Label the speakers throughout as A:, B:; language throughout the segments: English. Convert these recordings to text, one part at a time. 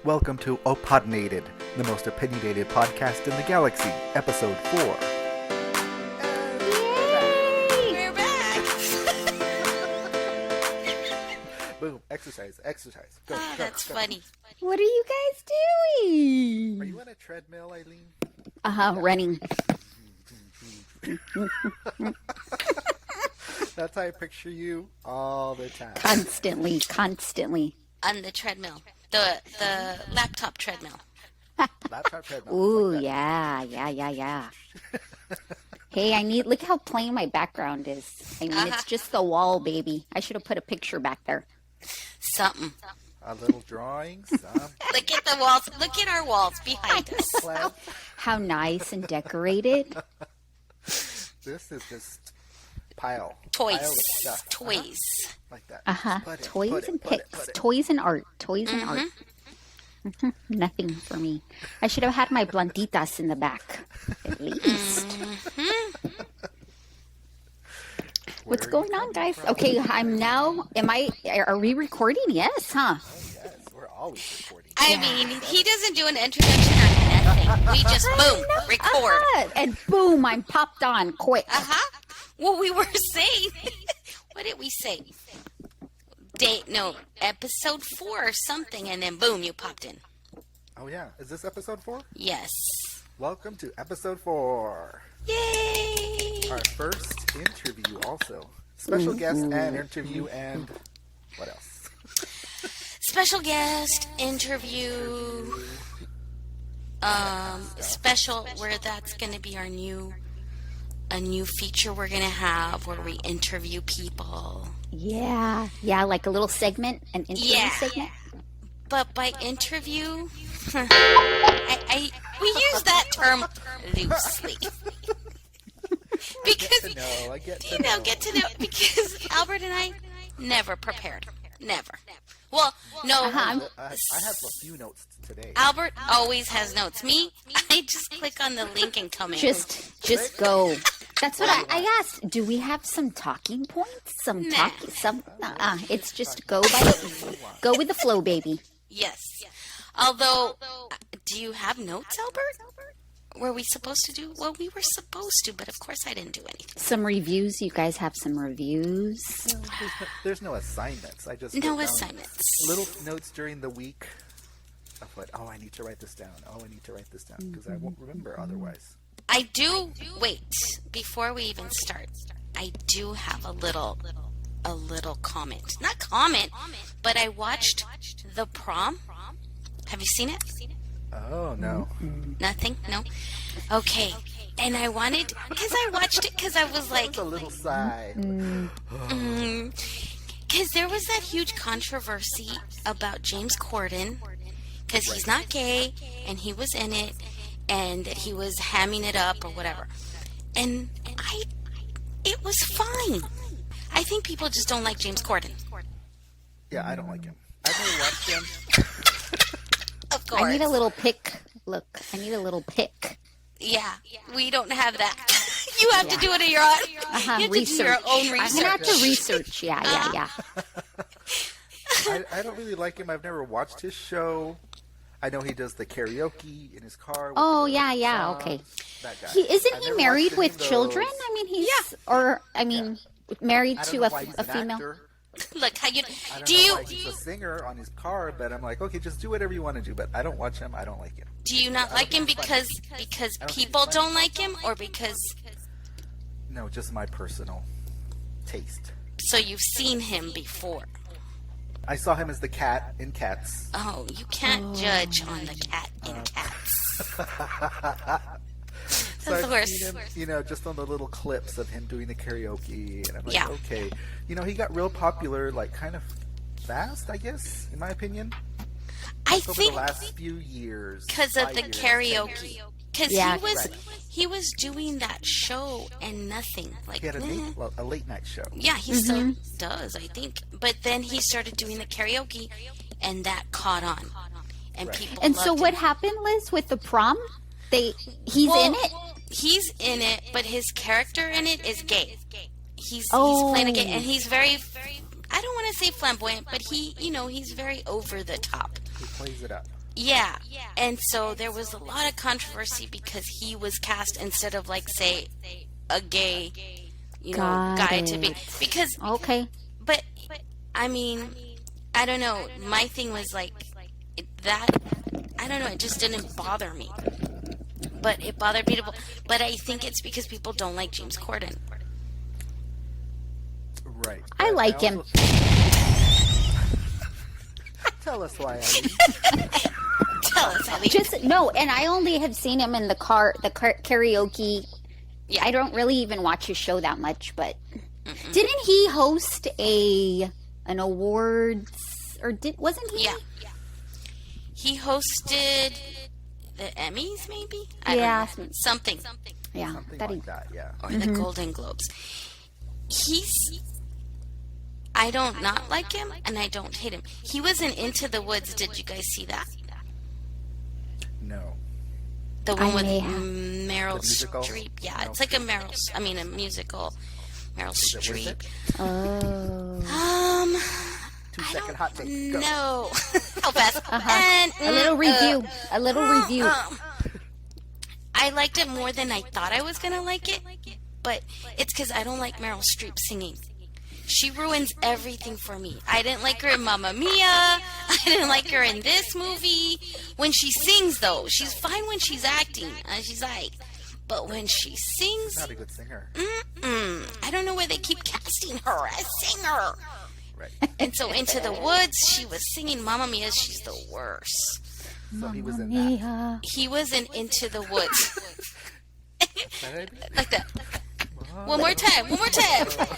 A: Welcome to Opinionated, the most opinionated podcast in the galaxy, episode 4.
B: Yay! We're back!
A: Boom, exercise. Go,
B: that's
A: go.
B: funny.
C: What are you guys doing?
A: Are you on a treadmill, Eileen?
C: Running.
A: That's how I picture you all the time.
C: Constantly.
B: On the treadmill. The laptop treadmill.
A: Laptop treadmill.
C: Ooh,
A: like
C: yeah. Hey, look how plain my background is. I mean, it's just the wall, baby. I should have put a picture back there.
B: Something.
A: A little drawing, some.
B: Look at the walls. Look at our walls behind us.
C: How nice and decorated.
A: This is just pile of
B: Toys.
A: stuff.
B: Toys.
A: Like that.
C: Toys and pics. Toys and art. Art. Nothing for me. I should have had my blanditas in the back, at least. What's going on, guys? Okay, are we recording? Yes, huh?
A: Oh, yes, we're always recording.
B: I mean, he doesn't do an introduction or nothing. We just, boom, record.
C: And boom, I'm popped on quick.
B: Well, we were saying, what did we say? Episode 4 or something, and then boom, you popped in.
A: Oh, yeah. Is this episode 4?
B: Yes.
A: Welcome to episode 4.
B: Yay!
A: Our first interview also. Special guest and interview and what else?
B: Special guest, interview, special, where that's going to be a new feature we're going to have where we interview people.
C: Yeah, like a little segment, an interview segment.
B: But by interview, we use that term loosely. Because
A: get to
B: know, because Albert and I never prepared. Never. Well, no.
A: I have a few notes today.
B: Albert always has notes. Me, I just click on the link and come in.
C: Just go. That's what I asked. Do we have some talking points? It's just go with the flow, baby.
B: Yes. Although, do you have notes, Albert? Were we supposed to do? Well, we were supposed to, but of course I didn't do anything.
C: Some reviews. You guys have some reviews?
A: There's no assignments. I just
B: no assignments.
A: Little notes during the week of what, I need to write this down. Because I won't remember otherwise.
B: I do. Wait, before we even start, I do have a little comment. Not comment, but I watched The Prom. Have you seen it?
A: Oh, no.
B: Nothing? No? Okay. And I watched it because I was like...
A: a little sigh.
B: Because there was that huge controversy about James Corden, because he's not gay, and he was in it, and that he was hamming it up or whatever. And it was fine. I think people just don't like James Corden.
A: Yeah, I don't like him. I've never watched him.
B: Of course.
C: I need a little pick. Look, I need a little pick.
B: Yeah, we don't have that. You have to do it on your own. You have
C: research.
B: to do your own research.
C: I'm going to have to research. Yeah.
A: I don't really like him. I've never watched his show. I know he does the karaoke in his car.
C: Yeah. Okay.
A: That guy.
C: Isn't he married with children? I mean, married to a female.
A: Actor.
B: Look, how you
A: I don't know why he's a singer on his car, but I'm like, okay, just do whatever you want to do. But I don't watch him. I don't like him.
B: Do you not like him because people don't like him, or because?
A: No, just my personal taste.
B: So you've seen him before.
A: I saw him as the cat in Cats.
B: Oh, you can't judge on the cat in Cats.
A: So I've seen him, just on the little clips of him doing the karaoke, and I'm like, okay. He got real popular, like, kind of fast, I guess, in my opinion.
B: I
A: over
B: think
A: the last few years.
B: Because of the karaoke. Because he was doing that show and nothing. Like,
A: he had a late night show.
B: Yeah, he still does, I think. But then he started doing the karaoke, and that caught on. And people
C: And so
B: loved
C: what
B: him.
C: happened, Liz, with the prom? He's in it?
B: He's in it, but his character in it is gay. He's playing a gay, and he's very, I don't want to say flamboyant, but he's very over the top.
A: He plays it up.
B: Yeah, and so there was a lot of controversy because he was cast instead of, like, say, a gay,
C: Got
B: guy to be.
C: it.
B: Because,
C: Okay.
B: but, I mean, I don't know. My thing was, like, that, I don't know, it just didn't bother me. But it bothered people. But I think it's because people don't like James Corden.
A: Right.
C: I
A: But
C: like him.
A: Tell us why, Eileen.
B: Tell us, Eileen.
C: Just no, and I only have seen him in the karaoke.
B: Yeah.
C: I don't really even watch his show that much, but didn't he host an awards wasn't he?
B: Yeah. He hosted the Emmys, maybe? I
C: Yeah.
B: don't know. Something.
C: Yeah,
A: Something
C: that
A: like that, yeah.
B: Or the Golden Globes. I don't not like him, and I don't hate him. He was in Into the Woods. Did you guys see that?
A: No.
B: The one
C: I
B: with
C: may have.
B: Meryl
A: The musical?
B: Streep. Yeah,
A: Meryl
B: it's like a musical. Meryl
A: What is
B: Streep.
A: it?
C: Oh,
A: 2-second hot take. Go.
B: No. How fast? And,
C: a little review. A little review.
B: I liked it more than I thought I was going to like it, but it's because I don't like Meryl Streep singing. She ruins everything for me. I didn't like her in Mamma Mia. I didn't like her in this movie. When she sings, though, she's fine when she's acting. She's like, but when she sings,
A: Not a good singer.
B: I don't know why they keep casting her as singer.
A: Right.
B: And so Into the Woods, she was singing Mamma Mia. She's the worst.
A: So he was in that.
C: Yeah.
B: He was in Into the Woods.
A: Right?
B: Like that. One more time.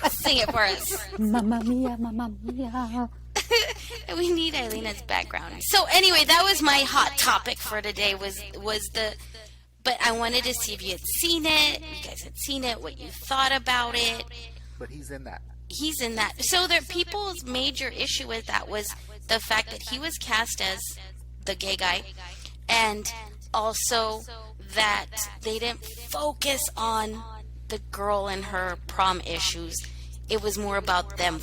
B: Sing it for us.
C: Mamma mia, mamma mia.
B: We need Eileen's background. So anyway, that was my hot topic for today. But I wanted to see if you had seen it. You guys had seen it. What you thought about it.
A: But he's in that.
B: He's in that. So people's major issue with that was the fact that he was cast as the gay guy, and also that they didn't focus on the girl and her prom issues. It was more about them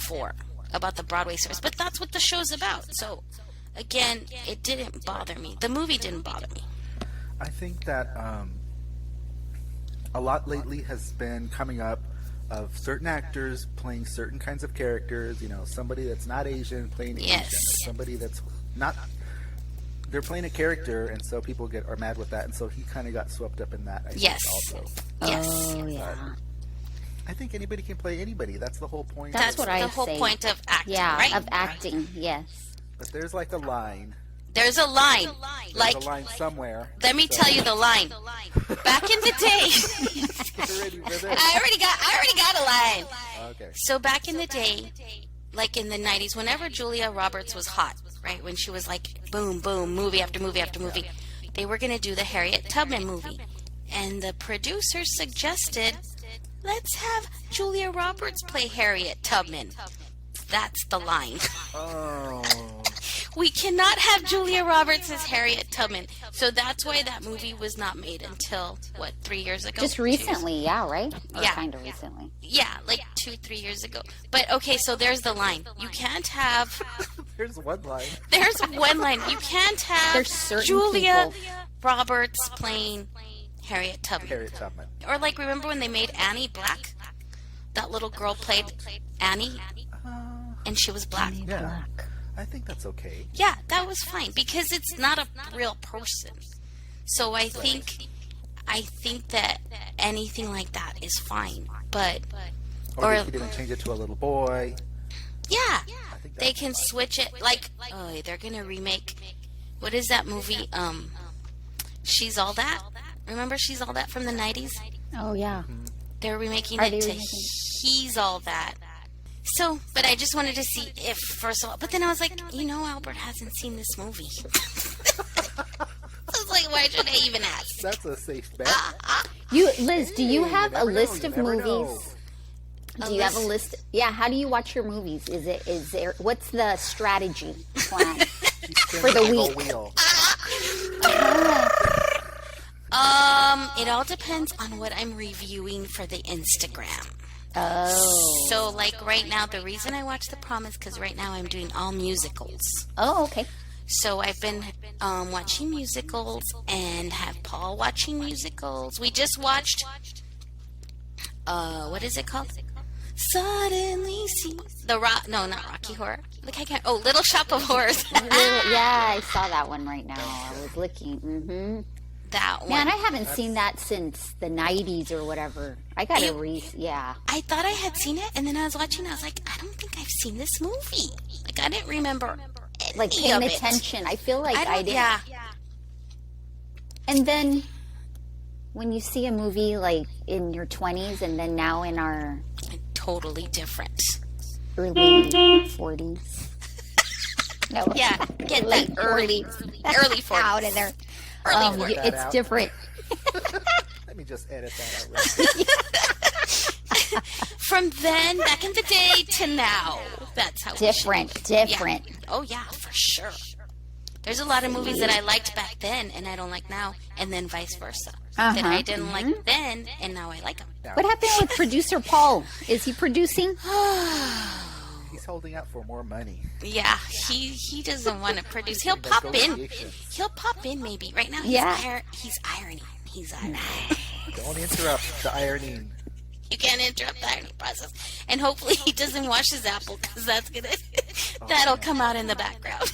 B: about the Broadway stars. But that's what the show's about. So, again, it didn't bother me. The movie didn't bother me.
A: I think that a lot lately has been coming up of certain actors playing certain kinds of characters. Somebody that's not Asian playing Asian.
B: Yes.
A: Somebody that's not. They're playing a character, and so people are mad with that, and so he kind of got swept up in that. I
B: Yes.
A: think also.
B: Yes.
C: Oh, yeah.
A: I think anybody can play anybody. That's the whole point.
C: That's what I
B: the whole
C: say.
B: point of acting,
C: Yeah,
B: right?
C: of acting, yes.
A: But there's like a line.
B: There's a line.
A: There's a line somewhere.
B: Let me tell you the line. Back in the day,
A: You're ready for this?
B: I already got a line.
A: Okay.
B: So back in the day, like in the 90s, whenever Julia Roberts was hot, right, when she was like boom, boom, movie after movie after movie, they were going to do the Harriet Tubman movie. And the producers suggested, let's have Julia Roberts play Harriet Tubman. That's the line.
A: Oh.
B: We cannot have Julia Roberts as Harriet Tubman. So that's why that movie was not made until, 3 years ago?
C: Just recently, yeah, right? Or
B: Yeah.
C: kind of recently.
B: Yeah, like 2-3 years ago. But okay, so there's the line. You can't have...
A: There's one line.
B: There's one line. You can't have
C: There's certain
B: Julia
C: people.
B: Roberts playing Harriet Tubman.
A: Harriet Tubman.
B: Or like, remember when they made Annie black? That little girl played Annie, and she was black.
A: Yeah.
C: Black.
A: I think that's okay.
B: Yeah, that was fine because it's not a real person. So I think that anything like that is fine. But
A: Or if you didn't change it to a little boy.
B: yeah,
A: I think
B: they
A: that's
B: can switch it. Like, they're gonna remake. What is that movie? She's All That. Remember She's All That from the 90s?
C: Oh, yeah.
B: They're remaking
C: Are
B: it
C: they
B: to
C: remaking
B: He's All That. So, but I just wanted to see if, first of all, but then I was like, Albert hasn't seen this movie. I was like, why should I even ask?
A: That's a safe bet.
C: Liz, do you have a
A: never know,
C: list
A: you
C: of
A: never
C: movies?
A: know.
C: Do you have a list? Yeah, how do you watch your movies? Is there, what's the strategy plan? For the
A: Wheel.
C: week.
A: Wheel.
B: It all depends on what I'm reviewing for the Instagram.
C: Oh.
B: So, like right now, the reason I watch The Prom is because right now I'm doing all musicals.
C: Oh, okay.
B: So I've been watching musicals and have Paul watching musicals. We just watched, what is it called? Suddenly See the no, not Rocky Horror. Like I can't. Oh, Little Shop of Horrors.
C: Yeah, I saw that one right now. I was looking. Mm-hmm.
B: That one.
C: Man, I haven't seen that since the 90s or whatever. I got to yeah.
B: I thought I had seen it, and then I was watching. I was like, I don't think I've seen this movie. Like I didn't remember
C: like paying attention. I feel like I did.
B: Yeah.
C: And then when you see a movie like in your 20s, and then now in our
B: totally different
C: early 40s. No.
B: Yeah, get that early 40s
C: out of there. It's different.
A: Let me just edit that out. Right.
B: From then, back in the day to now, that's how
C: different.
B: Yeah. Oh yeah, for sure. There's a lot of movies that I liked back then and I don't like now, and then vice versa. That I didn't like then and now I like them.
C: What happened with producer Paul? Is he producing?
A: He's holding out for more money.
B: Yeah, he doesn't want to produce. He'll pop in. He'll pop in maybe. Right now he's ironing. He's ironing.
A: Don't interrupt the ironing.
B: You can't interrupt the ironing process. And hopefully he doesn't wash his apple because that'll come out in the background.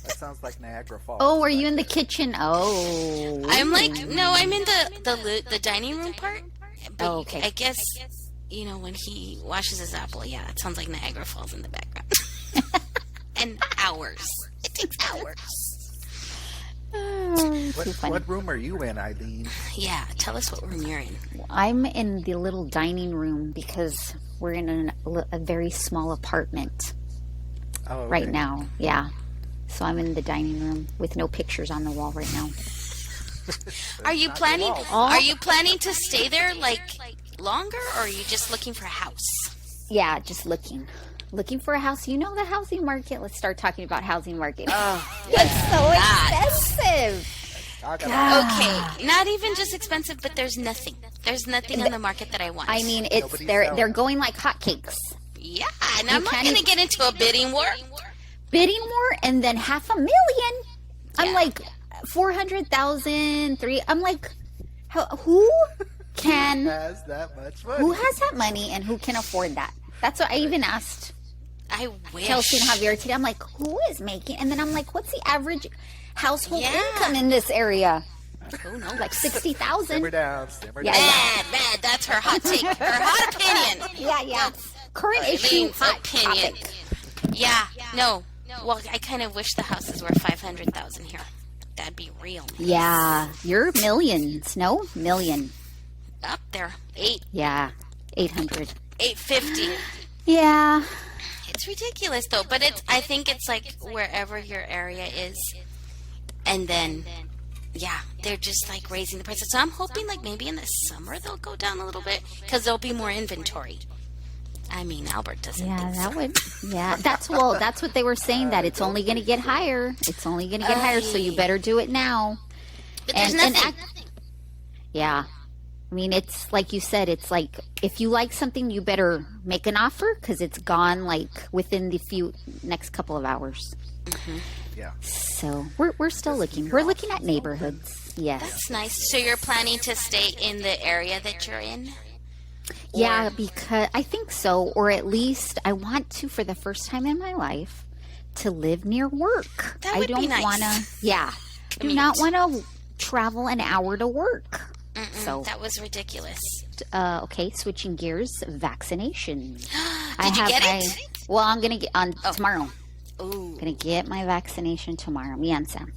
A: That sounds like Niagara Falls.
C: Oh, are you in the kitchen? Oh.
B: I'm in the dining room part. But
C: okay.
B: I guess, when he washes his apple, yeah, it sounds like Niagara Falls in the background. And hours. It takes hours.
A: What room are you in, Eileen?
B: Yeah, tell us what room you're in.
C: I'm in the little dining room because we're in a very small apartment right now. Yeah. So I'm in the dining room with no pictures on the wall right now.
B: Are you planning to stay there like longer, or are you just looking for a house?
C: Yeah, just looking for a house. You know the housing market. Let's start talking about housing market. It's so expensive.
B: Okay, not even just expensive, but there's nothing. There's nothing on the market that I want.
C: I mean, they're going like hotcakes.
B: Yeah, and I'm not going to get into a bidding war.
C: Bidding war, and then $500,000. I'm like 400,000. I'm like, who can
A: has that much money?
C: Who has that money, and who can afford that? That's what I even asked.
B: I wish.
C: Chelsea and Javier today. I'm like, who is making? And then I'm like, what's the average household income in this area?
B: Who knows?
C: Like 60,000.
A: Simmer down.
B: Bad. That's her hot take. Her hot opinion.
C: Yeah. Current issue, hot
B: opinion.
C: Topic.
B: Yeah. No. Well, I kind of wish the houses were 500,000 here. That'd be real nice.
C: Yeah, you're millions. No, million.
B: Up there, 8.
C: Yeah, 800.
B: 850.
C: Yeah.
B: It's ridiculous though, but I think it's like wherever your area is, and then they're just like raising the prices. So I'm hoping like maybe in the summer they'll go down a little bit because there'll be more inventory. I mean, Albert doesn't think so.
C: That's what they were saying, that it's only going to get higher. It's only going to get higher, so you better do it now.
B: But there's nothing.
C: Yeah. I mean, it's like you said, it's like if you like something, you better make an offer because it's gone like within the next couple of hours.
B: Mm-hmm.
A: Yeah.
C: So we're still looking. We're looking at neighborhoods. Yes.
B: That's nice. So you're planning to stay in the area that you're in?
C: Yeah, because I think so, or at least I want to, for the first time in my life, to live near work.
B: That would be nice.
C: I do not want to travel an hour to work. So
B: that was ridiculous.
C: Okay, switching gears, vaccination.
B: Did you get it?
C: Well, I'm gonna get on tomorrow.
B: Ooh.
C: Gonna get my vaccination tomorrow. Me and Sam.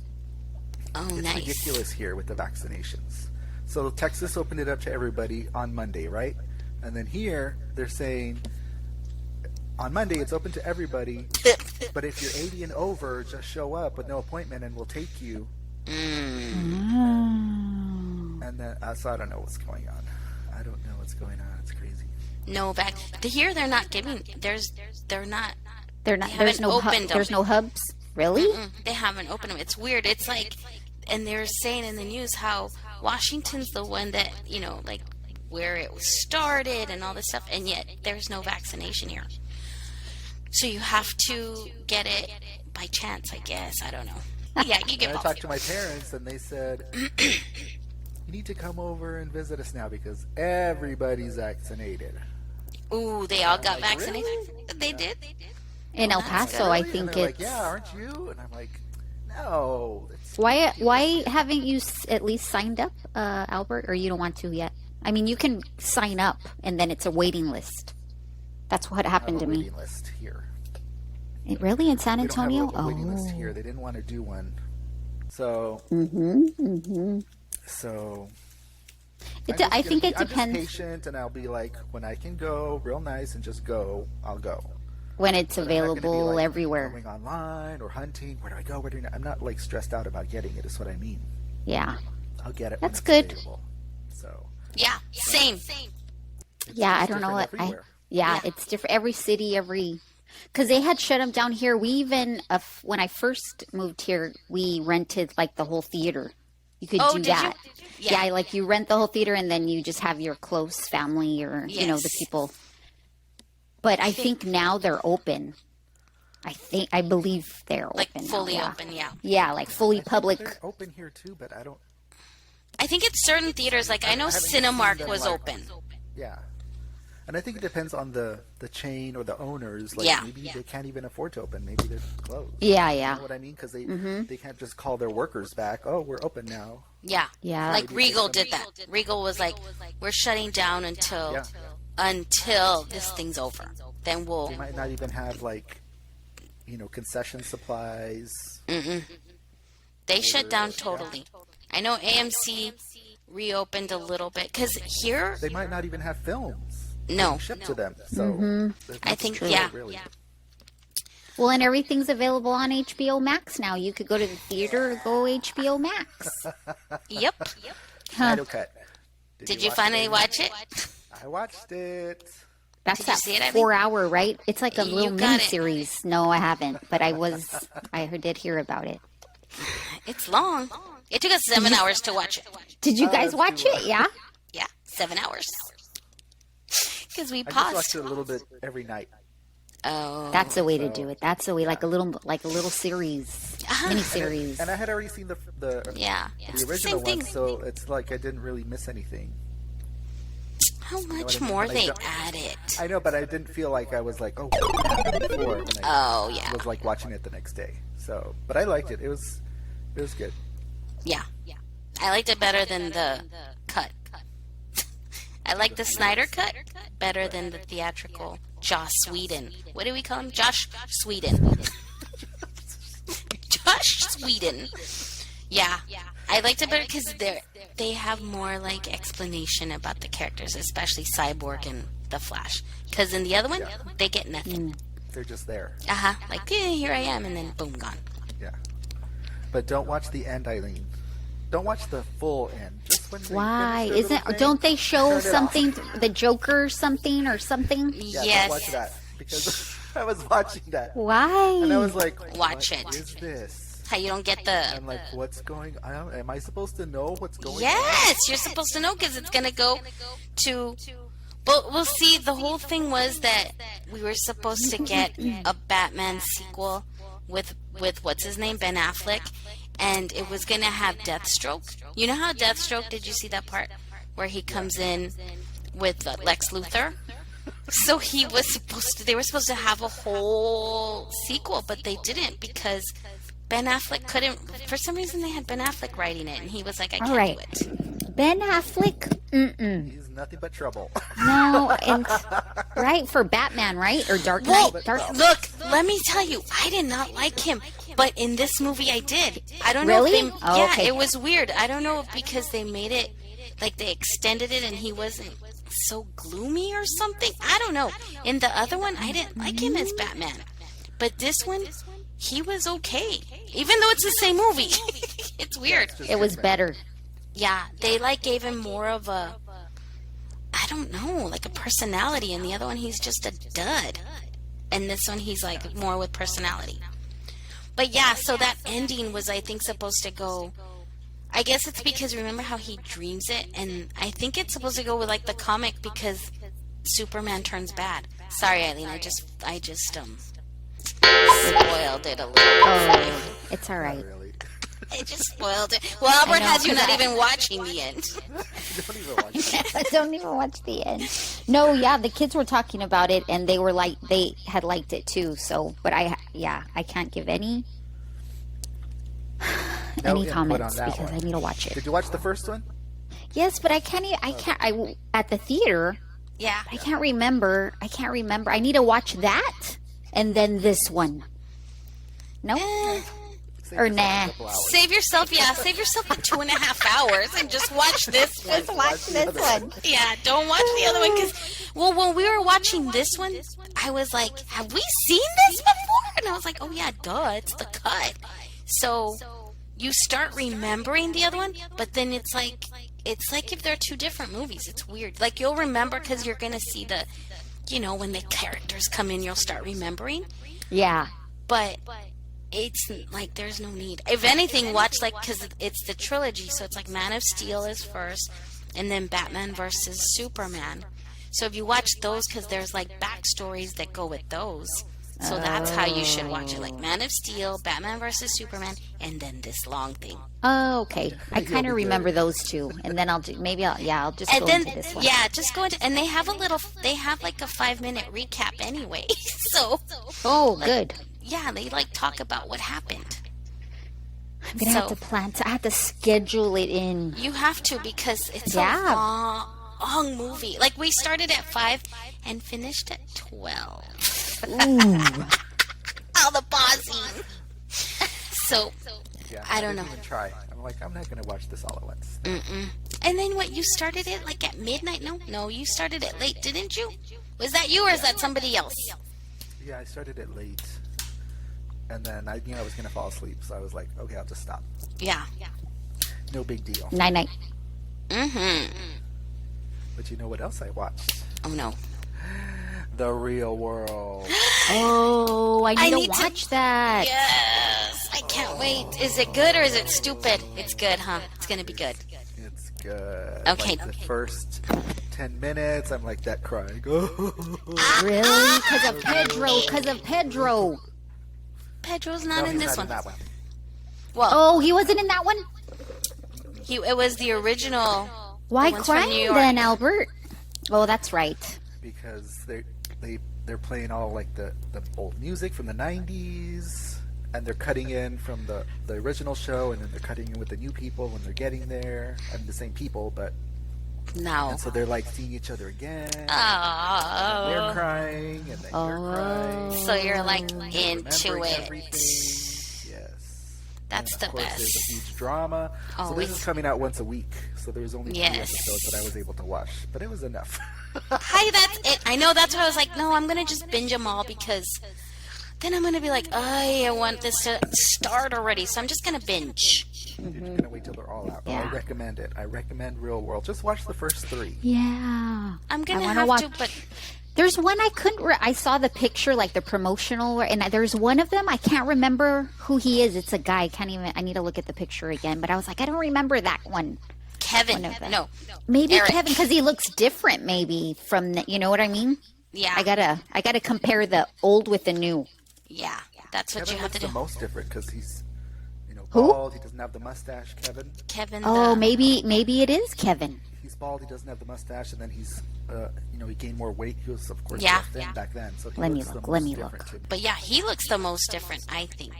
B: Oh,
A: it's
B: nice.
A: ridiculous here with the vaccinations. So Texas opened it up to everybody on Monday, right? And then here they're saying on Monday it's open to everybody, but if you're 80 and over, just show up with no appointment and we'll take you. And then so I don't know what's going on. I don't know what's going on. It's crazy.
B: No here they're not giving. There's not.
C: There's no hubs. Really?
B: They haven't opened them. It's weird. It's like, and they're saying in the news how Washington's the one that like where it was started and all this stuff, and yet there's no vaccination here. So you have to get it by chance, I guess. I don't know. Yeah, you get
A: And I
B: both.
A: talked to my parents, and they said, "You need to come over and visit us now because everybody's vaccinated."
B: Ooh, they all
A: I'm
B: got
A: like,
B: vaccinated.
A: "Really?"
B: They did.
C: In El
B: That's
C: Paso,
B: good.
C: I
A: Really?
C: think
A: And they're like,
C: it's.
A: "Yeah, aren't you?" And I'm like, "No."
C: Why haven't you at least signed up, Albert, or you don't want to yet? I mean, you can sign up and then it's a waiting list. That's what happened to
A: have a
C: me.
A: waiting list here.
C: Really, in San
A: We don't have
C: Antonio?
A: a waiting list
C: Oh.
A: here. They didn't want to do one, so so.
C: I think it
A: I'm just
C: depends
A: patient, and I'll be like, when I can go, real nice, and just go, I'll go.
C: when it's
A: But I'm not gonna be,
C: available
A: like,
C: everywhere.
A: Going online or hunting. Where do I go? Where do I? I'm not like stressed out about getting it. Is what I mean.
C: Yeah.
A: I'll get it.
C: That's
A: when it's
C: good.
A: available. So
B: Yeah, same.
C: Yeah,
A: it's
C: I don't know
A: different
C: what
A: everywhere.
C: yeah, it's different every city, because they had shut them down here. We even when I first moved here, we rented like the whole theater. You could do
B: Did
C: that.
B: you?
C: Yeah, like you rent the whole theater and then you just have your close family or the
B: Yes.
C: people. But I think now they're open. I believe they're
B: Like
C: open.
B: fully
C: now,
B: open, yeah.
C: Yeah, like fully public.
A: They're open here too, but I don't.
B: I think it's certain theaters, like I know
A: haven't seen
B: Cinemark
A: them,
B: was
A: like-
B: open.
A: Yeah. And I think it depends on the chain or the owners. Like
B: Yeah.
A: maybe they can't even afford to open. Maybe they're closed.
C: Yeah,
A: You
C: yeah.
A: know what I mean? Because they can't just call their workers back. Oh, we're open now.
B: Yeah.
C: Yeah.
B: Like Regal did that. Regal was like, we're shutting down until this thing's over. Then we'll.
A: They might not even have like, concession supplies.
B: They shut down totally. I know AMC reopened a little bit because here,
A: They might not even have films
B: no.
A: shipped to them. So
B: I think,
A: true,
B: yeah.
A: really.
C: Well, and everything's available on HBO Max now. You could go to the theater or go HBO Max.
B: Yep.
A: Snyder Cut.
B: Did you
A: watch
B: finally
A: it?
B: watch it?
A: I watched it.
C: That's
B: Did you
C: that
B: see it, Eileen?
C: 4-hour, right? It's like a
B: You
C: little
B: got
C: mini
B: it.
C: series. No, I haven't, but I did hear about it.
B: It's long. It took us 7 hours to watch it.
C: Did you guys
A: that's
C: watch
A: too
C: it? Yeah.
B: Yeah, 7 hours. Because we
A: I just
B: paused.
A: watched it a little bit every night.
B: Oh.
C: That's the way to do it. That's the way, like a little series, mini series.
A: And I had already seen the
B: Yeah.
A: the
B: It's the
A: original
B: same thing.
A: one, so it's like I didn't really miss anything.
B: How much
A: what I mean?
B: more
A: Like
B: they
A: the-
B: added?
A: I know, but I didn't feel like I was like, oh, what happened before when I
B: Oh, yeah.
A: was like watching it the next day. So, but I liked it. It was good.
B: Yeah. I liked it better than the cut. I like the Snyder cut better than the theatrical Joss Whedon. What do we call him? Josh Sweden. Josh Sweden. Yeah. I liked it better because they have more like explanation about the characters, especially Cyborg and the Flash. Because in the other one, they get nothing.
A: They're just there.
B: Like, yeah, here I am, and then boom, gone.
A: Yeah. But don't watch the end, Eileen. Don't watch the full end. Just when they
C: Why?
A: finish their little thing,
C: Don't they show
A: turn it off.
C: something, the Joker something or something?
A: Yeah,
B: Yes.
A: don't watch that because I was watching that
C: Why?
A: and I was like,
B: Watch
A: what
B: it.
A: is this?
B: How you don't get the.
A: I'm like, what's going on? Am I supposed to know what's going on?
B: Yes, you're supposed to know because it's gonna go to. But we'll see. The whole thing was that we were supposed to get a Batman sequel with what's his name, Ben Affleck, and it was gonna have Deathstroke. You know how Deathstroke? Did you see that part where he comes in with Lex Luthor? So he was supposed to. They were supposed to have a whole sequel, but they didn't because Ben Affleck couldn't. For some reason, they had Ben Affleck writing it, and he was like, "I can't
C: All right.
B: do it."
C: Ben Affleck?
A: He's nothing but trouble.
C: No, and right for Batman, right? Or Dark
B: Well,
C: Knight?
B: look, let me tell you, I did not like him, but in this movie, I did. I don't
C: Really?
B: know if they.
C: Oh,
B: Yeah,
C: okay.
B: it was weird. I don't know if because they made it like they extended it, and he wasn't so gloomy or something. I don't know. In the other one, I didn't like him as Batman, but this one, he was okay, even though it's the same movie. It's weird.
C: It was better.
B: Yeah, they like gave him more of a, I don't know, like a personality. And the other one, he's just a dud. And this one, he's like more with personality. But yeah, so that ending was, I think, supposed to go. I guess it's because remember how he dreams it, and I think it's supposed to go with like the comic because Superman turns bad. Sorry, Eileen, I just spoiled it a little bit.
C: Oh, it's all right.
A: Really.
B: It just spoiled it. Well, Albert
C: know,
B: has you
C: 'cause
B: not even watching the end.
A: Don't even watch it.
C: I don't even watch the end. No, yeah, the kids were talking about it, and they were like, they had liked it too. So, but I can't give any
A: input
C: comments
A: on that
C: because
A: one.
C: I need to watch it.
A: Did you watch the first one?
C: Yes, but I can't. I at the theater.
B: Yeah.
C: I can't remember. I need to watch that and then this one. No,
A: Save
C: or
A: yourself a
C: nah.
A: couple hours.
B: Save yourself like 2.5 hours and just watch this one.
C: Just watch this one.
B: Yeah, don't watch the other one because, well, when we were watching this one, I was like, have we seen this before? And I was like, oh yeah, duh, it's the cut. So you start remembering the other one, but then it's like if they're two different movies. It's weird. Like you'll remember because you're gonna see the, when the characters come in, you'll start remembering.
C: Yeah.
B: But it's like there's no need. If anything, watch because it's the trilogy, so it's like Man of Steel is first, and then Batman versus Superman. So if you watch those, because there's like backstories that go with those. So that's how you should watch it, like Man of Steel, Batman versus Superman, and then this long thing.
C: Oh, okay. I kind of remember those two, and then I'll just go into this one.
B: Yeah, just go into, and they have like a 5-minute recap anyway. So.
C: Oh, good.
B: Yeah, they talk about what happened.
C: I'm gonna have to plan. I have to schedule it in.
B: You have to because it's a long movie. Like we started at 5 and finished at 12.
C: Ooh.
B: All the pausing. So
A: Yeah,
B: I don't know.
A: Even try. I'm like, I'm not gonna watch this all at once.
B: Mm-mm. And then what? You started it like at midnight? No, you started it late, didn't you? Was that you or is that somebody else?
A: Yeah, I started it late. And then I knew I was going to fall asleep, so I was like, okay, I'll just stop.
B: Yeah.
A: No big deal.
C: Night.
B: Mm-hmm.
A: But you know what else I watched?
B: Oh, no.
A: The Real World.
C: Oh, I need to watch that.
B: Yes. I can't wait. Is it good or is it stupid? It's good, huh? It's going to be good.
A: It's good.
B: Okay.
A: Like the first 10 minutes, I'm like that crying.
C: Really? Because of Pedro.
B: Pedro's not in
A: he's
B: this
A: not
B: one.
A: in that one.
B: Well,
C: Oh, he wasn't in that one?
B: it was the original.
C: Why
B: the ones from New
C: crying
B: York.
C: then, Albert? Oh, that's right.
A: Because they're playing all like the old music from the 90s, and they're cutting in from the original show, and then they're cutting in with the new people when they're getting there. I mean, the same people, but
B: No.
A: and so they're like seeing each other again. And
B: Oh.
A: they're crying, and then you're crying.
B: So you're like
A: remembering
B: into it.
A: everything. Yes.
B: That's
A: And
B: the
A: of course,
B: best.
A: There's a huge drama. So
B: Always.
A: this is coming out once a week. So there was only 3
B: Yes.
A: episodes that I was able to watch, but it was enough.
B: Hi, that's it. I know that's what I was like. No, I'm gonna just binge them all because then I'm gonna be like, I want this to start already. So I'm just gonna binge.
A: You're just gonna wait till they're all out.
C: Yeah.
A: I recommend it. I recommend Real World. Just watch the first 3.
C: Yeah.
B: I'm gonna
C: I wanna
B: have
C: watch-
B: to, but
C: There's one I couldn't. I saw the picture, like the promotional, and there's one of them I can't remember who he is. It's a guy. I can't even. I need to look at the picture again. But I was like, I don't remember that one.
B: Kevin.
C: One of them.
B: No.
C: Maybe
B: Eric.
C: Kevin, because he looks different. Maybe from the, you know what I mean.
B: Yeah.
C: I gotta compare the old with the new.
B: Yeah. That's what
A: Kevin
B: you have
A: looks
B: to
A: the
B: do.
A: most different because he's,
C: Who?
A: bald. He doesn't have the mustache. Kevin.
B: Kevin.
C: Oh,
B: the-
C: maybe it is Kevin.
A: He's bald. He doesn't have the mustache, and then he's, he gained more weight. He was, of course,
B: Yeah.
A: thin
B: Yeah.
A: back then. So he
C: Let me
A: looks the
C: look,
A: most
C: let me
A: different
C: look.
A: to me.
B: But yeah, he looks the most different. I think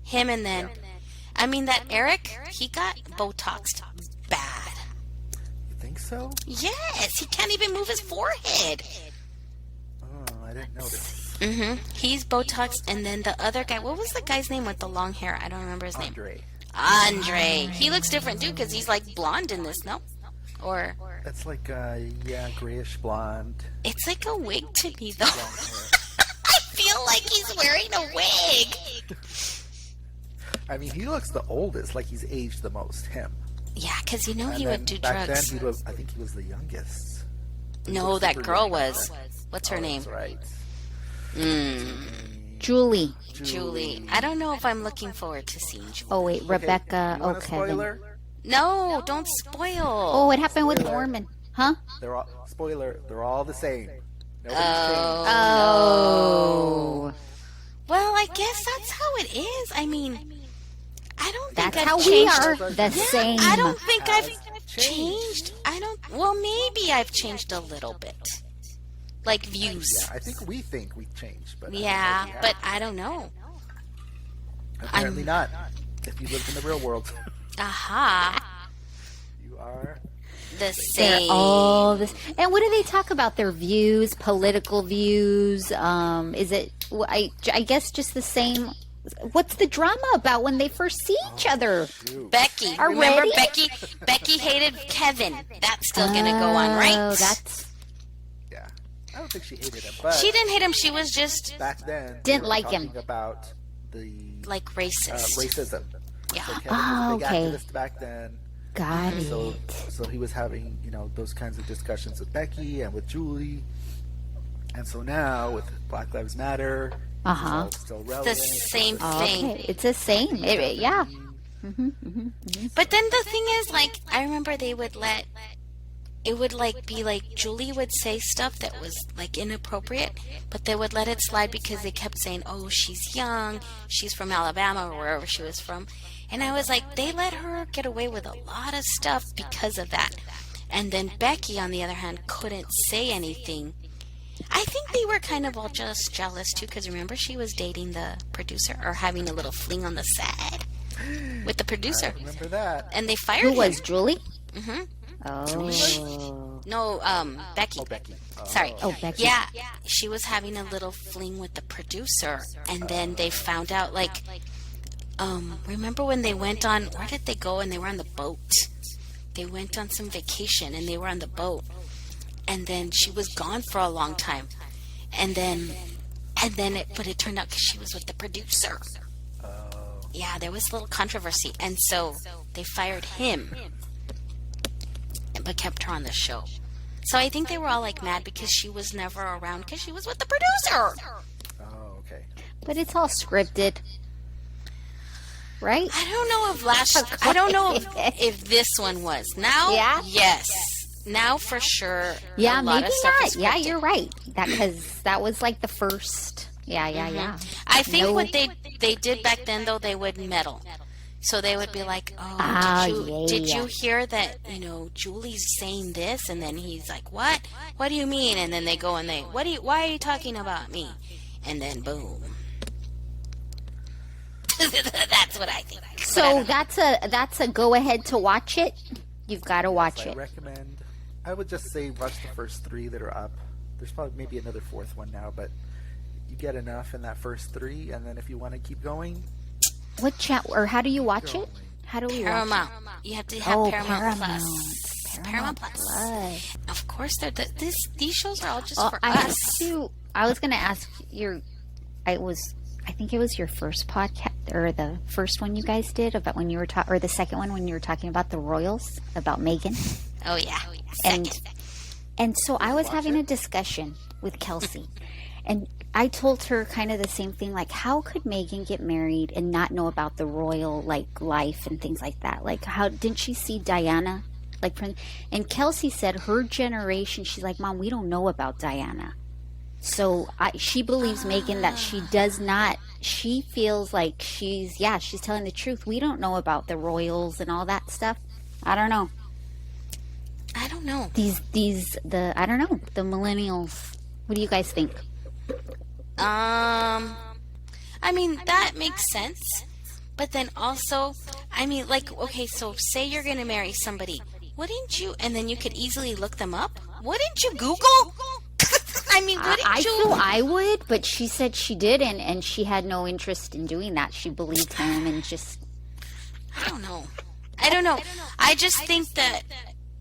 B: him and then, I mean that Eric. He got Botoxed bad.
A: You think so?
B: Yes, he can't even move his forehead.
A: Oh, I didn't notice.
B: He's Botox, and then the other guy. What was the guy's name with the long hair? I don't remember his name. Andre. He looks different too because he's like blonde in this. No, or
A: That's like, grayish blonde.
B: it's like a wig to me though.
A: Long hair.
B: I feel like he's wearing a wig.
A: I mean, he looks the oldest, like he's aged the most. Him.
B: Yeah, because he
A: And
B: would
A: then
B: do
A: back
B: drugs.
A: then, I think he was the youngest.
B: No, that
A: super
B: girl
A: young back
B: was.
A: then.
B: What's her
A: Oh,
B: name?
A: That's right.
C: Julie.
B: Julie. I don't know if I'm looking forward to seeing Julie.
C: Oh wait, Rebecca.
A: You want
C: Oh,
A: a
C: Kevin.
A: spoiler?
B: No, don't spoil.
C: Oh, what happened with
A: Spoiler.
C: Norman? Huh?
A: They're all spoiler. They're all the same. Nobody's
C: Oh.
B: Well, I guess that's how it is. I mean, I don't think
C: That's
B: I've
C: how
B: changed.
C: we are. The same.
B: I don't think I've
A: changed.
B: changed. Well, maybe I've changed a little bit. Like views.
A: Yeah, I think we changed, but
B: Yeah, but I don't know.
A: apparently not. If you lived in the real world,
B: Aha.
A: you are.
B: The
C: They're
B: same.
C: all this. And what do they talk about? Their views, political views. Is it? I guess just the same. What's the drama about when they first see each other?
A: Shoot.
B: Becky.
C: Already?
B: Remember Becky? Becky hated Kevin. That's still gonna go on, right?
C: Oh, that's
A: Yeah, I don't think she hated him, but
B: She didn't hate him. She was just
A: back then
C: Didn't
A: they were
C: like him.
A: talking about the
B: like racist.
A: racism.
B: Yeah.
A: So Kevin was a big
C: okay.
A: activist back then.
C: got it.
A: So he was having, those kinds of discussions with Becky and with Julie. And so now with Black Lives Matter, it's all still
B: the
A: relevant.
B: same
C: Okay,
B: thing.
C: it's the same. Yeah.
B: But then the thing is, like, I remember they would let it would like be like Julie would say stuff that was like inappropriate, but they would let it slide because they kept saying, "Oh, she's young, she's from Alabama or wherever she was from," and I was like, they let her get away with a lot of stuff because of that. And then Becky, on the other hand, couldn't say anything. I think they were kind of all just jealous too, because remember she was dating the producer or having a little fling on the side with the producer,
A: I remember that.
B: and they fired
C: Who
B: him.
C: was Julie?
B: Mm-hmm.
C: Oh.
B: No, Becky.
A: Oh, Becky.
B: Sorry.
C: Oh, Becky.
B: Yeah, she was having a little fling with the producer, and then they found out, like, remember when they went on, where did they go? And they were on the boat. They went on some vacation, and they were on the boat, and then she was gone for a long time, but it turned out because she was with the producer. Yeah, there was a little controversy, and so they fired him, but kept her on the show. So I think they were all like mad because she was never around because she was with the producer.
A: Oh, okay.
C: But it's all scripted. Right?
B: I don't know I don't know if this one was. Now,
C: Yeah?
B: yes. Now for sure.
C: Yeah,
B: a lot
C: maybe
B: of stuff
C: not.
B: is
C: Yeah,
B: scripted.
C: you're right. Because that was like the first. Yeah.
B: I think
C: No-
B: what they did back then though, they would meddle. So they would be like, "Oh, did you hear that? Julie's saying this?" And then he's like, "What? What do you mean?" And then they go and why are you talking about me? And then boom. That's what I think.
C: So that's a go ahead to watch it. You've got to watch
A: I
C: it.
A: recommend. I would just say watch the first 3 that are up. There's probably maybe another 4th one now, but you get enough in that first 3, and then if you want to keep going,
C: What or how do you watch it? How do we watch
B: Paramount. You have to have
C: it?
B: Paramount Plus. Paramount Plus.
C: Plus.
B: Of course, these shows are all just
C: Oh,
B: for
C: I have
B: us.
C: to. I was going to ask I think it was your first podcast or the first one you guys did about when you were or the second one when you were talking about the Royals, about Meghan.
B: Oh yeah.
C: And so I was having a discussion with Kelsey, and I told her kind of the same thing, like, how could Meghan get married and not know about the royal, like, life and things like that? Like, how didn't she see Diana? And Kelsey said her generation, she's like, Mom, we don't know about Diana. So she believes Meghan that she does not, she feels like she's telling the truth. We don't know about the royals and all that stuff. I don't know.
B: I don't know.
C: I don't know, the millennials. What do you guys think?
B: I mean, that makes sense. But then also, I mean, like, okay, so say you're going to marry somebody. Wouldn't you, and then you could easily look them up? Wouldn't you Google? I mean, wouldn't
C: I
B: you?
C: feel I would, but she said she did, and she had no interest in doing that. She believed him and just...
B: I don't know. I just think that,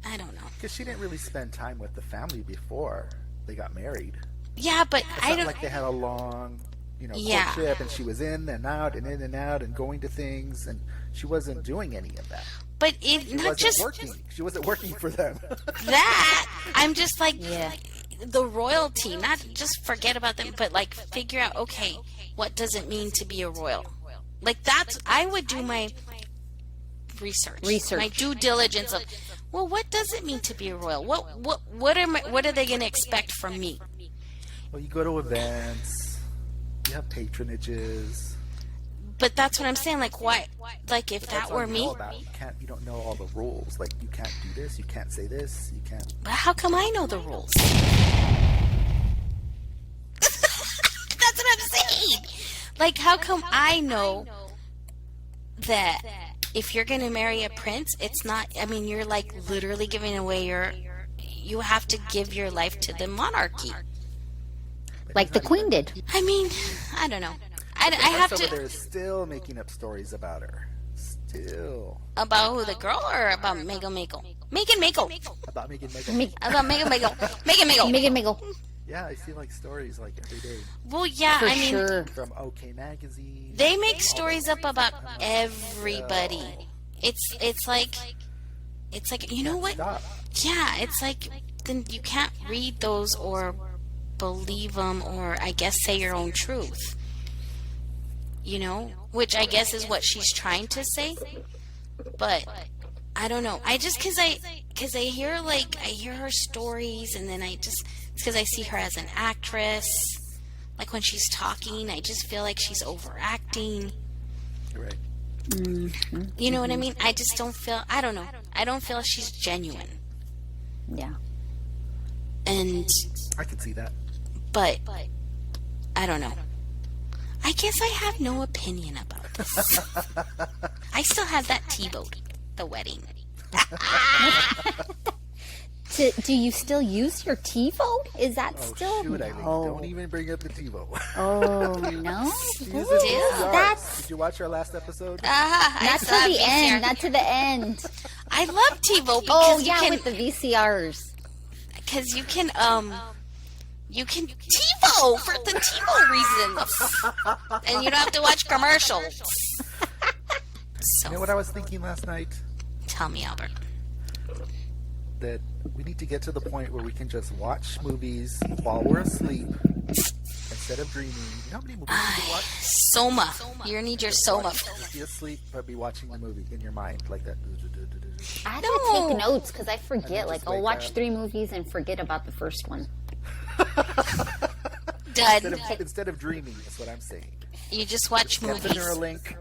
B: I don't know.
A: because she didn't really spend time with the family before they got married.
B: Yeah, but
A: It's
B: I
A: not
B: don't...
A: like they had a long,
B: Yeah.
A: courtship, and she was in and out and going to things, and she wasn't doing any of that.
B: But if
A: She
B: not
A: wasn't
B: just
A: working. She wasn't working for them.
B: that, I'm just like,
C: Yeah.
B: the royalty, not just forget about them, but like figure out, okay, what does it mean to be a royal? Like I would do my research, my due diligence of, well, what does it mean to be a royal? What are they going to expect from me?
A: Well, you go to events, you have patronages.
B: But that's what I'm saying. Like, why? Like, if that were me,
A: you don't know all the rules. Like, you can't do this. You can't say this. You can't.
B: But how come I know the rules? That's what I'm saying. Like, how come I know that if you're going to marry a prince, it's not, I mean, you're like literally giving away you have to give your life to the monarchy.
C: Like the queen did.
B: I mean, I don't know. I have to.
A: They're still making up stories about her. Still.
B: About who, the girl, or about Megan Makel? Megan Makel.
A: About Megan Makel.
B: About Megan Makel. Megan Makel.
C: Megan Makel.
A: Yeah, I see like stories like every day.
B: Well, yeah,
C: For
B: I mean,
C: sure.
A: From OK Magazine.
B: They make stories up about everybody. It's like you know what?
A: Stop.
B: Yeah, it's like then you can't read those or believe them or I guess say your own truth. You know, which I guess is what she's trying to say. But I don't know. I just cuz I hear her stories and then it's because I see her as an actress. Like when she's talking, I just feel like she's overacting.
A: You're right.
C: Mm-hmm.
B: You know what I mean? I just don't feel, I don't know. I don't feel she's genuine.
C: Yeah.
B: And,
A: I can see that.
B: but, I don't know. I guess I have no opinion about this. I still have that T-boat, the wedding.
C: Do you still use your TiVo? Is that still?
A: Shoot, Eileen. Don't even bring up the TiVo.
C: Oh no!
A: Did you watch our last episode?
C: Not to the end. Not to the end.
B: I love TiVo because
C: Oh
B: you
C: yeah,
B: can,
C: with the VCRs.
B: because you can TiVo for the TiVo reasons, and you don't have to watch commercials. So,
A: You know what I was thinking last night?
B: tell me, Albert.
A: That we need to get to the point where we can just watch movies while we're asleep instead of dreaming. You know how many movies you can watch?
B: Soma. You need your Soma.
A: Just be asleep, but be watching the movie in your mind like that.
C: I have to
B: No.
C: take notes because I forget.
A: just
C: Like I'll
A: wake
C: watch
A: up.
C: 3 movies and forget about the first one.
B: Done.
A: Instead of dreaming, is what I'm saying.
B: You just watch
A: Get
B: movies.
A: her a link,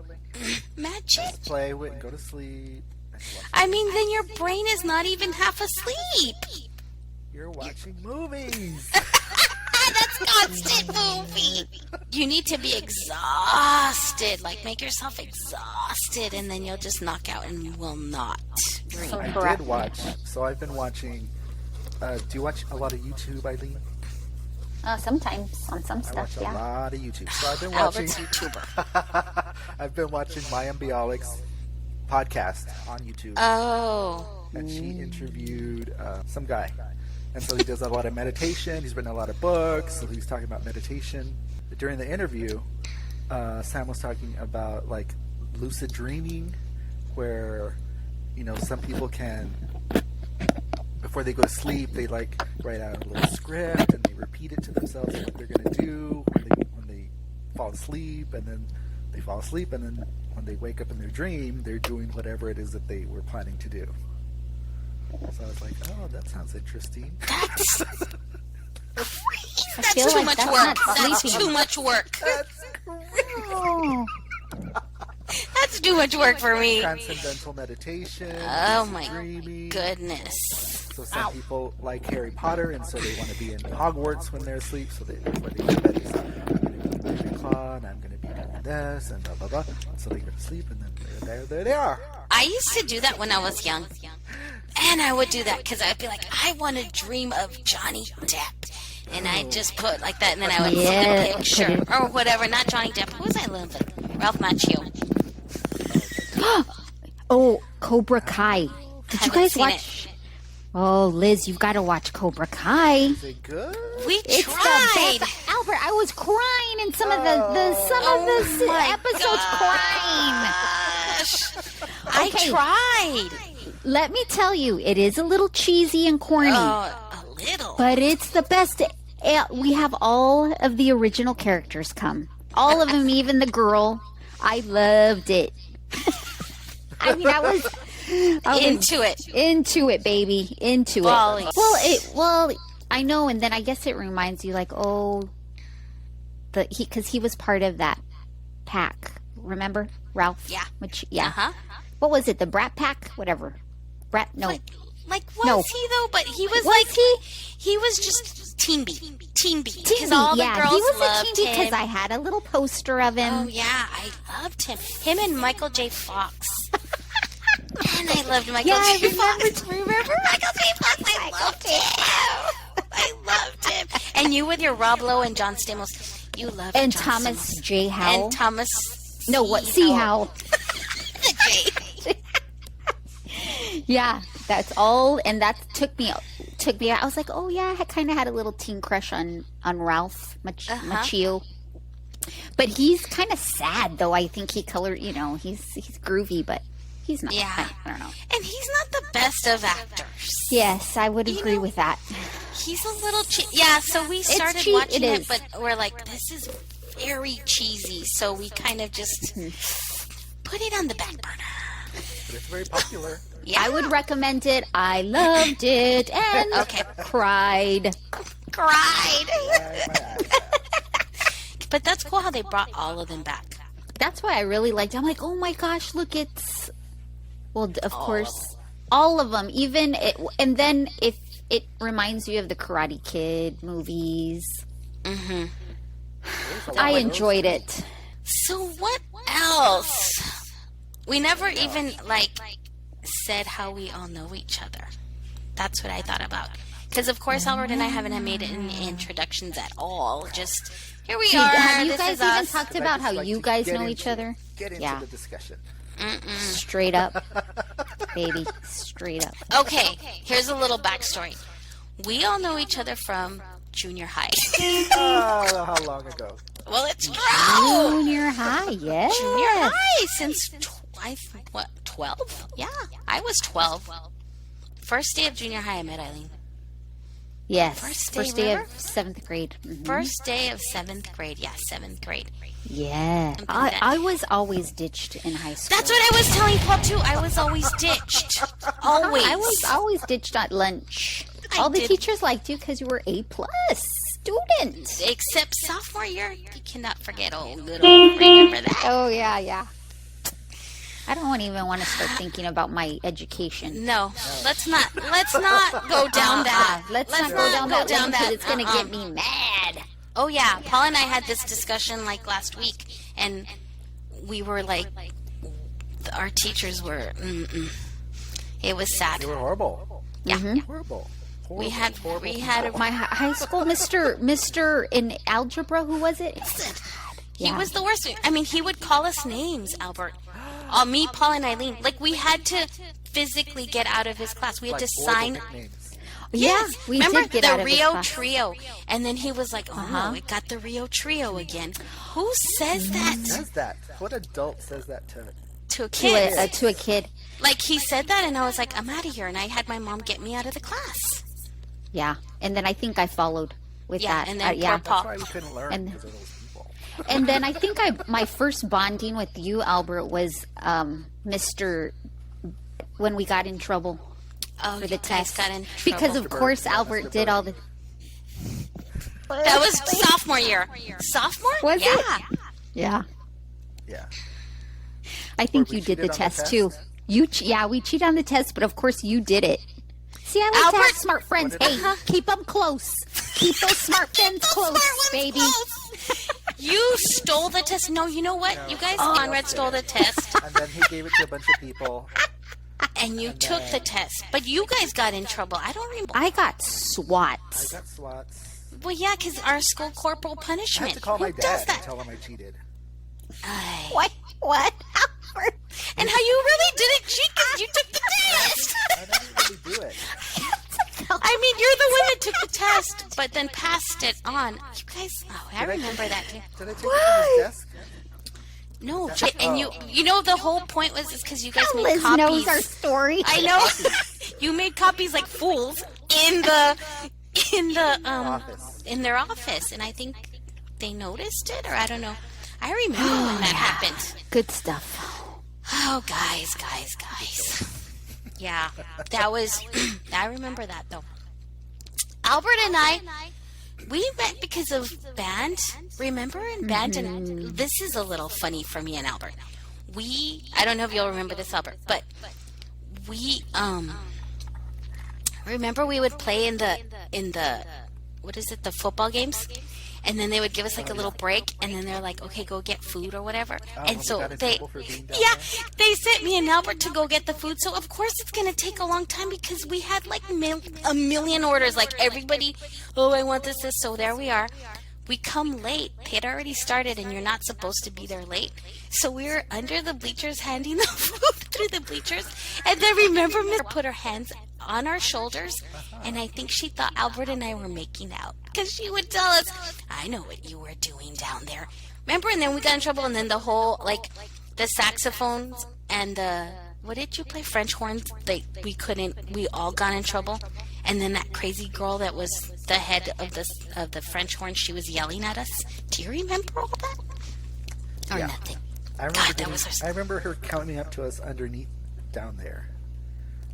B: Magic.
A: play with, and go to sleep. And watch.
B: I mean, then your brain is not even half asleep.
A: You're watching movies.
B: That's constant movie. You need to be exhausted. Like, make yourself exhausted, and then you'll just knock out and will not dream.
C: So-
A: I
C: Correct.
A: did watch. So I've been watching. Do you watch a lot of YouTube, Eileen?
C: Sometimes on some
A: I
C: stuff,
A: watch a
C: yeah.
A: lot of YouTube. So I've been watching.
B: Albert's YouTuber.
A: I've been watching Maya Bialik's podcast on YouTube,
B: Oh.
A: and she interviewed some guy, and so he does a lot of meditation. He's written a lot of books, so he's talking about meditation. During the interview, Sam was talking about like lucid dreaming, where some people can. Before they go to sleep, they like write out a little script and they repeat it to themselves what they're going to do when they fall asleep, and then they fall asleep, and then when they wake up in their dream, they're doing whatever it is that they were planning to do. So I was like, oh, that sounds interesting.
B: That's
C: feel
B: too
C: like
B: much
C: that's
B: work.
C: not
B: That's
C: sleeping.
B: too much work.
C: Oh.
B: That's too much work for me.
A: Transcendental meditation.
B: Oh
A: lucid
B: my
A: dreaming.
B: goodness.
A: So some people like Harry Potter, and so they want to be in Hogwarts when they're asleep. So before they go to bed, they say, I'm going to be Ravenclaw, and I'm going to be doing this, and blah blah blah. So they go to sleep, and then there they are.
B: I used to do that when I was young. And I would do that because I'd be like, I want to dream of Johnny Depp. And I'd just put like that, and then I would
C: Yeah,
B: see a picture or whatever. Not Johnny Depp. Who was I living with? Ralph Macchio.
C: Oh, Cobra Kai. Did you
B: Haven't
C: guys
B: seen
C: watch? Oh, Liz, you've got to watch Cobra Kai.
A: Is it good?
B: We
C: It's
B: tried.
C: the best. Albert, I was crying in some of the
B: my
C: episodes, crying.
B: Gosh. I
C: Okay.
B: tried.
C: Let me tell you, it is a little cheesy and corny,
B: A little.
C: but it's the best. We have all of the original characters come. All of them, even the girl. I loved it. I mean, I was into it, baby, into
B: Bawling.
C: it. Well, I know, and then I guess it reminds you, like, oh, because he was part of that pack Remember Ralph?
B: Yeah.
C: Yeah.
B: Uh-huh.
C: What was it? The Brat Pack? Whatever. No.
B: Like was
C: No.
B: he though? But he was, he was just Teen B. Teen B.
C: Teen
B: Because all
C: B,
B: the girls
C: he was
B: loved
C: a Teen B
B: him.
C: because I had a little poster of him.
B: Oh yeah, I loved him. Him and Michael J. Fox. And I loved Michael J. Fox. Remember Michael J. Fox? I loved him. I loved him. And you with your Rob Lowe and John Stamos. You loved
C: And
B: John
C: Thomas
B: Stamos.
C: J. Howell.
B: And Thomas.
C: No, what? C. Howell.
B: The J.
C: Yeah, that's all. And that took me. I was like, oh yeah, I kind of had a little teen crush on Ralph Macchio. But he's kind of sad, though. I think he colored. He's groovy, but he's not.
B: Yeah.
C: I don't know.
B: And he's not the best of actors.
C: Yes, I would agree with that.
B: He's a little yeah, so we started watching it, but we're like, this is very cheesy, so we kind of just put it on the back burner.
A: But it's very popular.
B: Yeah.
C: I would recommend it. I loved it and cried.
B: But that's cool how they brought all of them back.
C: That's why I really liked it. I'm like, oh my gosh, look, it's... Well, of course, all of them. Even it, and then if it reminds you of the Karate Kid movies. Mm-hmm. I enjoyed it.
B: So what else? We never even, said how we all know each other. That's what I thought about. Because, of course, Albert and I haven't made any introductions at all. Just, here we are.
C: Have you
B: this
C: guys
B: is
C: even
B: us.
C: talked about how you guys know each other?
A: Get into the discussion.
C: Straight up. Baby. Straight up.
B: Okay, here's a little backstory. We all know each other from junior high.
A: Oh, how long ago?
B: Well, it's true.
C: Junior high, yes.
B: Junior high since 12? Yeah, I was 12. First day of junior high, I met Eileen.
C: Yes.
B: First day
C: of 7th grade. Mm-hmm.
B: First day of 7th grade. Yeah, 7th grade.
C: Yeah. I was always ditched in high school.
B: That's what I was telling Paul, too. I was always ditched. Always.
C: I was always ditched at lunch. All the teachers liked you because you were A+ student.
B: Except sophomore year, you cannot forget old little. Remember that?
C: Oh, yeah. I don't even want to start thinking about my education.
B: No, let's not go down that.
C: Let's not go down that lane because it's going to get me mad.
B: Oh yeah, Paul and I had this discussion last week, and we were like, our teachers were. It was sad.
A: They were horrible.
B: Yeah,
A: Horrible.
B: We had
C: my high school Mr. in algebra. Who was it?
B: He was the worst. I mean, he would call us names, Albert. Me, Paul, and Eileen. We had to physically get out of his class. We had to sign.
C: Yes, we
B: remember
C: did get
B: the
C: out of his
B: Rio
C: class.
B: Trio, and then he was like, "Oh no, it got the Rio Trio again." Who says that?
A: Who says that? What adult says that
B: to a kid?
C: To a kid.
B: He said that, and I was like, "I'm out of here," and I had my mom get me out of the class.
C: Yeah, and then I think I followed with that.
B: And then poor Paul.
A: That's why we couldn't learn because of those people.
C: And then I think my first bonding with you, Albert, was Mr. when we got in trouble for the test.
B: Got in
C: because of course Albert did all the.
B: That was sophomore year. Sophomore?
C: Was it? Yeah.
A: Yeah.
C: I think you did the test too. We cheated on the test, but of course you did it. See, I like to have smart friends. Hey, keep them close. Keep those smart friends close, baby.
B: You stole the test. No, you know what? You guys, Conrad stole the test.
A: And then he gave it to a bunch of people.
B: And you took the test. But you guys got in trouble. I don't remember.
C: I got swats.
A: I got swats.
B: Well, yeah, because our school corporal
A: I
B: punishment.
A: had to call my
B: Who does
A: dad and
B: that?
A: tell him I cheated.
C: What?
B: And how you really didn't cheat because you took the test.
A: I didn't really do it.
B: I mean, you're the one that took the test, but then passed it on. You guys, I remember that too.
A: Did I take it from his desk?
B: No, and you know the whole point was because you guys made
C: Liz
B: copies.
C: knows our story.
B: I know. You made copies like fools in the
A: Office.
B: in their office, and I think they noticed it, or I don't know. I remember when that happened.
C: Good stuff.
B: Oh, guys. Yeah, that was. I remember that though. Albert and I We met because of band. Remember in band? And this is a little funny for me and Albert. I don't know if you'll remember this, Albert, but we remember we would play in the what is it, the football games, and then they would give us like a little break, and then they're like, okay, go get food or whatever. And so they sent me and Albert to go get the food. So of course it's gonna take a long time because we had like a million orders, like everybody, oh, I want this. So there we are. We come late. It already started, and you're not supposed to be there late. So we were under the bleachers handing the food through the bleachers. And then remember, Miss put her hands on our shoulders, and I think she thought Albert and I were making out because she would tell us, "I know what you were doing down there." Remember? And then we got in trouble, and then the whole like the saxophones and the what did you play? French horns. Like we all got in trouble. And then that crazy girl that was the head of the French horn, she was yelling at us. Do you remember all that? Or nothing?
A: I remember her coming up to us underneath down there.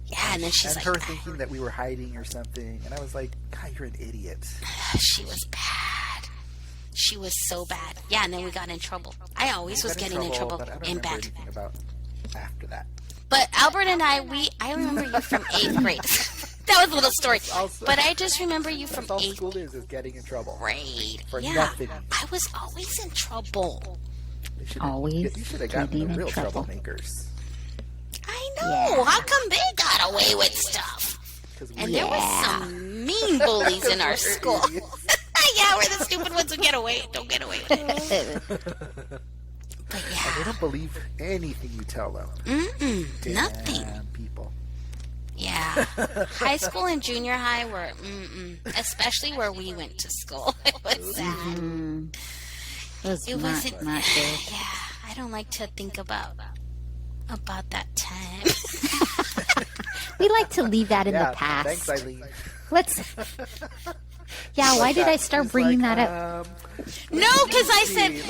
B: Yeah, and then she's
A: and her thinking that we were hiding or something. And I was like, God, you're an idiot.
B: She was bad. She was so bad. Yeah, and then we got in trouble. I always was getting in trouble in band.
A: About after that.
B: But Albert and I remember you from 8th grade. That was a little story. But I just remember you from 8th grade.
A: All school is getting in trouble.
B: Grade.
A: For nothing.
B: I was always in trouble.
C: You
A: should have gotten the real troublemakers.
B: I know. Yeah. How come they got away with stuff? And there was some mean bullies in our school. Yeah, we're the stupid ones who don't get away with it. But yeah.
A: And they don't believe anything you tell them.
B: Nothing.
A: People.
B: Yeah. High school and junior high were, especially where we went to school. It was sad.
C: It wasn't not good.
B: Yeah, I don't like to think about that time.
C: We like to leave that in the past.
A: Thanks, Eileen.
C: Yeah, why did I start bringing that up?
B: No, because I said...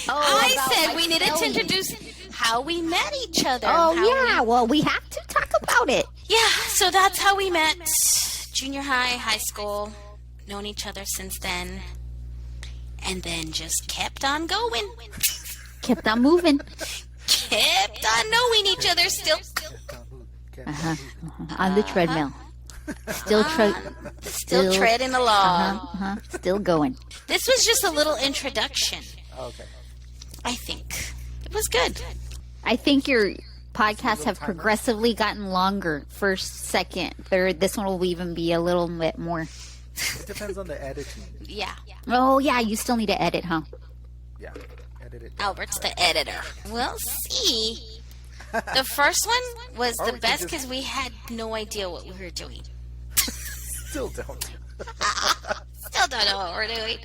B: I said we needed to introduce how we met each other.
C: Well, we have to talk about it.
B: Yeah, so that's how we met. Junior high, high school. Known each other since then. And then just kept on going.
C: Kept on moving.
B: Kept on knowing each other still.
C: On the treadmill. Still
B: treading along.
C: Still going.
B: This was just a little introduction.
A: Okay.
B: I think. It was good.
C: I think your podcasts have progressively gotten longer. First, second, third. This one will even be a little bit more.
A: It depends on the editing.
B: Yeah.
C: Oh, yeah. You still need to edit, huh?
A: Yeah. Edit it.
B: Albert's the editor. We'll see. The first one was the best because we had no idea what we were doing.
A: Still don't.
B: Still don't know what we're doing.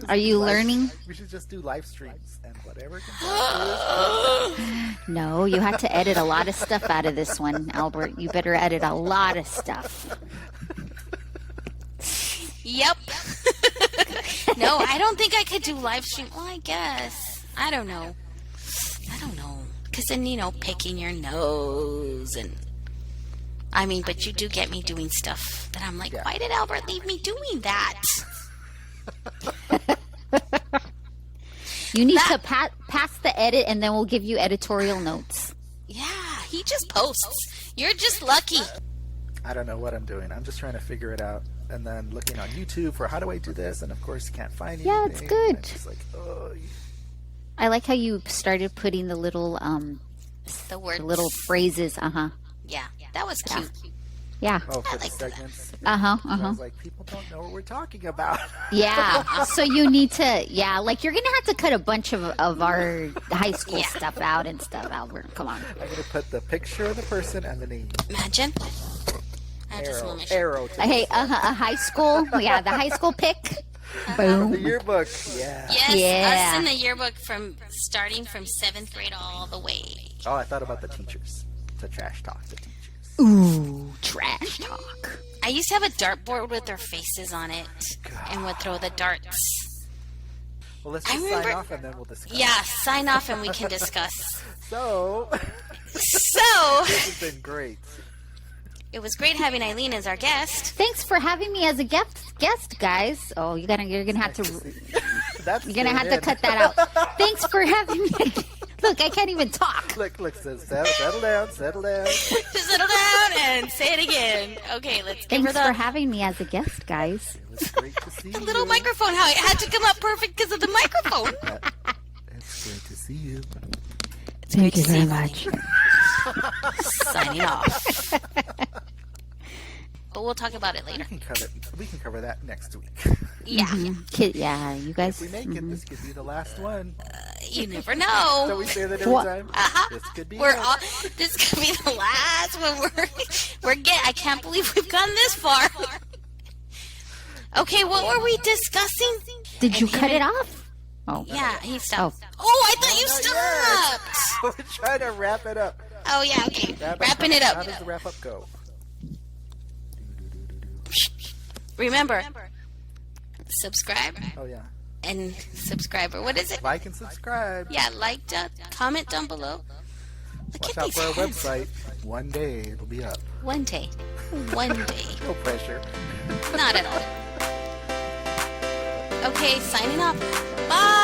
C: Are you learning?
A: We should just do live streams and whatever comes out.
C: No, you had to edit a lot of stuff out of this one, Albert. You better edit a lot of stuff.
B: Yep. No, I don't think I could do live stream. Well, I guess. I don't know. Because then, picking your nose and... I mean, but you do get me doing stuff that I'm like, why did Albert leave me doing that?
C: You need to pass the edit, and then we'll give you editorial notes.
B: Yeah, he just posts. You're just lucky.
A: I don't know what I'm doing. I'm just trying to figure it out. And then looking on YouTube for how do I do this? And of course, you can't find anything.
C: Yeah, it's good.
A: It's just like, oh.
C: I like how you started putting the little
B: the words,
C: the little phrases.
B: Yeah, that was cute.
C: Yeah.
A: Oh, for the segments.
C: So I
A: was like, people don't know what we're talking about.
C: Yeah. So you need to, like you're gonna have to cut a bunch of our high school stuff out and stuff, Albert. Come on.
A: I'm gonna put the picture of the person and the name.
B: Imagine.
A: Arrow.
C: Hey, a high school. Yeah, the high school pic. Boom.
A: The yearbook. Yeah.
B: Yes, us in the yearbook starting from 7th grade all the way.
A: Oh, I thought about the teachers. To trash talk the teachers.
C: Ooh, trash talk.
B: I used to have a dartboard with their faces on it and would throw the darts.
A: Well, let's just sign off and then we'll discuss.
B: Yeah, sign off and we can discuss.
A: So,
B: this
A: has been great.
B: It was great having Eileen as our guest.
C: Thanks for having me as a guest, guys. Oh, you're gonna have to cut that out. Thanks for having me. Look, I can't even talk.
A: Look, settle down.
B: Just settle down and say it again. Okay, let's give her
C: Thanks for having me as a guest, guys.
A: It was great to see
B: the
A: you.
B: little microphone. How it had to come up perfect because of the microphone.
A: It's great to see you.
C: Thank you very much.
B: Signing off. But we'll talk about it later.
A: We can cover that next week.
B: Yeah.
C: Yeah, you guys.
A: If we make it, this could be the last one.
B: You never know.
A: So we say that every time. This could be.
B: This could be the last one. I can't believe we've gone this far. Okay, what were we discussing?
C: Did you cut it off? Oh.
B: Yeah, he stopped. Oh, I thought you stopped.
A: We're trying to wrap it up.
B: Oh yeah, okay. Wrapping it up.
A: How does the wrap up go?
B: Remember, subscribe.
A: Oh yeah.
B: And subscriber. What is it?
A: Like and subscribe.
B: Yeah, comment down below.
A: Watch out for our website. One day it'll be up.
B: One day. One day.
A: No pressure.
B: Not at all. Okay, signing off. Bye.